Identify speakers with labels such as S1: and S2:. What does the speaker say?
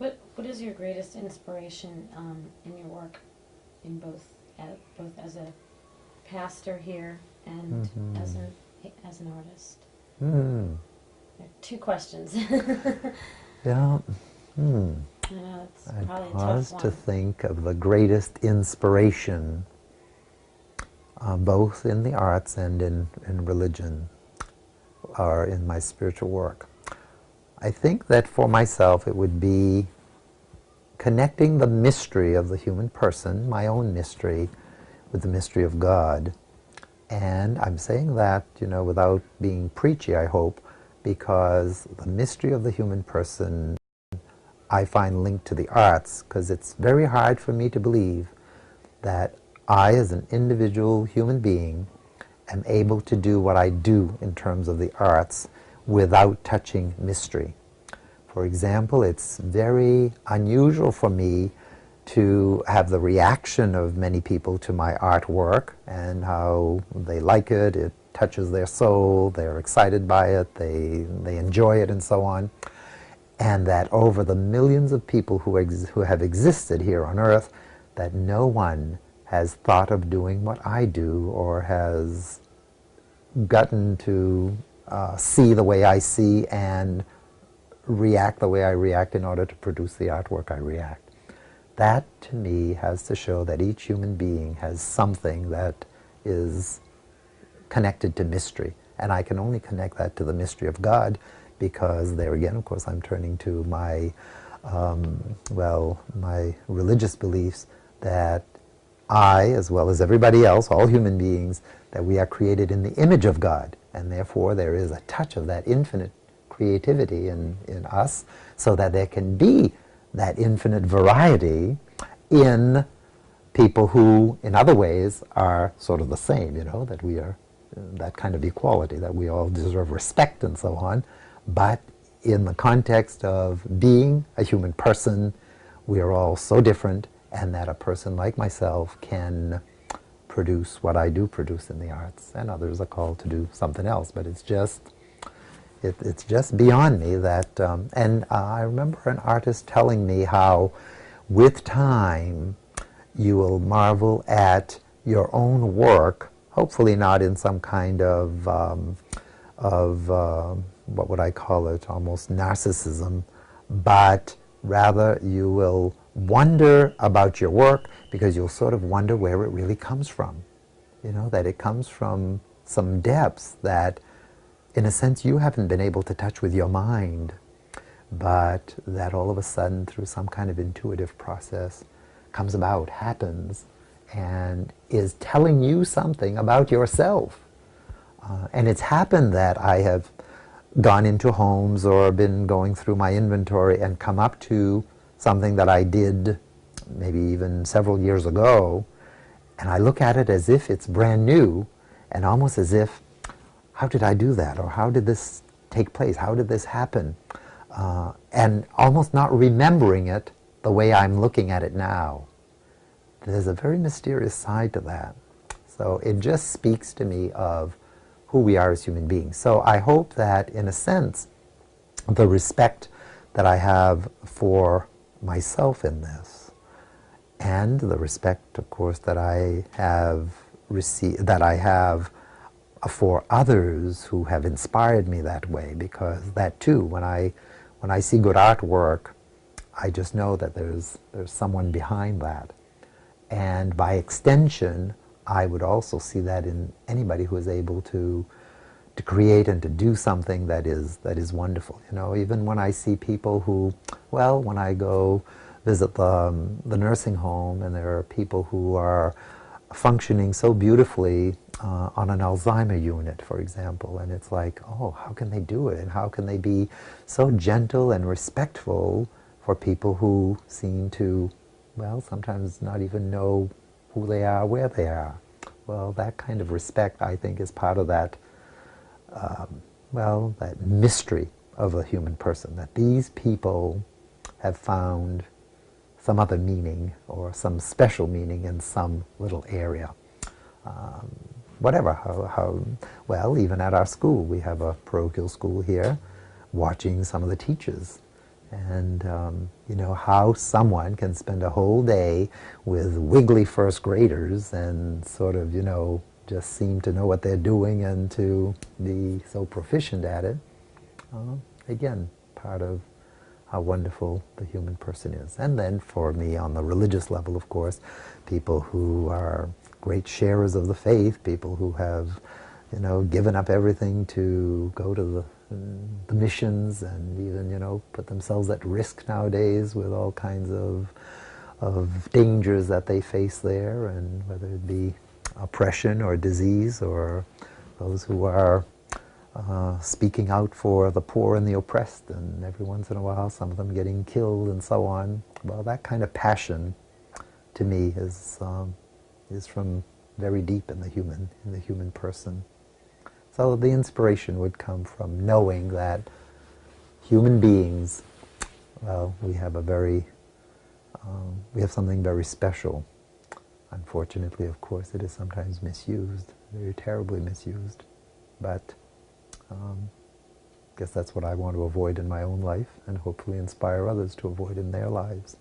S1: What is your greatest inspiration in your work, in both as a pastor here and as an artist?
S2: Hmm.
S1: There are two questions.
S2: Yeah. Hmm.
S1: I know it's
S2: I
S1: probably a tough
S2: pause to
S1: one.
S2: think of the greatest inspiration, both in the arts and in religion, or in my spiritual work. I think that for myself it would be connecting the mystery of the human person, my own mystery, with the mystery of God. And I'm saying that, without being preachy, I hope, because the mystery of the human person I find linked to the arts, because it's very hard for me to believe that I, as an individual human being, am able to do what I do in terms of the arts without touching mystery. For example, it's very unusual for me to have the reaction of many people to my artwork and how they like it, it touches their soul, they're excited by it, they enjoy it, and so on. And that over the millions of people who have existed here on earth, that no one has thought of doing what I do or has gotten to see the way I see and react the way I react in order to produce the artwork I react. That, to me, has to show that each human being has something that is connected to mystery. And I can only connect that to the mystery of God because there again, of course, I'm turning to my, my religious beliefs that I, as well as everybody else, all human beings, that we are created in the image of God. And therefore there is a touch of that infinite creativity in us, so that there can be that infinite variety in people who, in other ways, are sort of the same, that we are that kind of equality, that we all deserve respect and so on. But in the context of being a human person, we are all so different, and that a person like myself can produce what I do produce in the arts, and others are called to do something else. But it's just beyond me that, and I remember an artist telling me how with time you will marvel at your own work, hopefully not in some kind of what would I call it, almost narcissism, but rather you will wonder about your work because you'll sort of wonder where it really comes from. That it comes from some depths that, in a sense, you haven't been able to touch with your mind, but that all of a sudden, through some kind of intuitive process, comes about, happens, and is telling you something about yourself. And it's happened that I have gone into homes or been going through my inventory and come up to something that I did maybe even several years ago, and I look at it as if it's brand new, and almost as if, how did I do that? Or how did this take place? How did this happen? And almost not remembering it the way I'm looking at it now. There's a very mysterious side to that. So it just speaks to me of who we are as human beings. So I hope that, in a sense, the respect that I have for myself in this, and the respect, of course, that I have received, that I have for others who have inspired me that way, because that too, when I see good artwork, I just know that there's someone behind that. And by extension, I would also see that in anybody who is able to create and to do something that is wonderful. Even when I see people who, when I go visit the nursing home, and there are people who are functioning so beautifully on an Alzheimer unit, for example, and it's like, oh, how can they do it? And how can they be so gentle and respectful for people who seem to, sometimes not even know who they are, where they are? Well, that kind of respect, I think, is part of that, that mystery of a human person, that these people have found some other meaning or some special meaning in some little area. Whatever, even at our school, we have a parochial school here, watching some of the teachers, And you know, how someone can spend a whole day with wiggly first graders and sort of, you know, just seem to know what they're doing and to be so proficient at it. Again, part of how wonderful the human person is. And then for me, on the religious level, of course, people who are great sharers of the faith, people who have, you know, given up everything to go to the missions and even, you know, put themselves at risk nowadays with all kinds of dangers that they face there, and whether it be oppression or disease, or those who are speaking out for the poor and the oppressed, and every once in a while some of them getting killed and so on. Well, that kind of passion to me is from very deep in the human person. So the inspiration would come from knowing that human beings, well, we have we have something very special. Unfortunately, of course, it is sometimes misused, very terribly misused. But I guess that's what I want to avoid in my own life, and hopefully inspire others to avoid in their lives.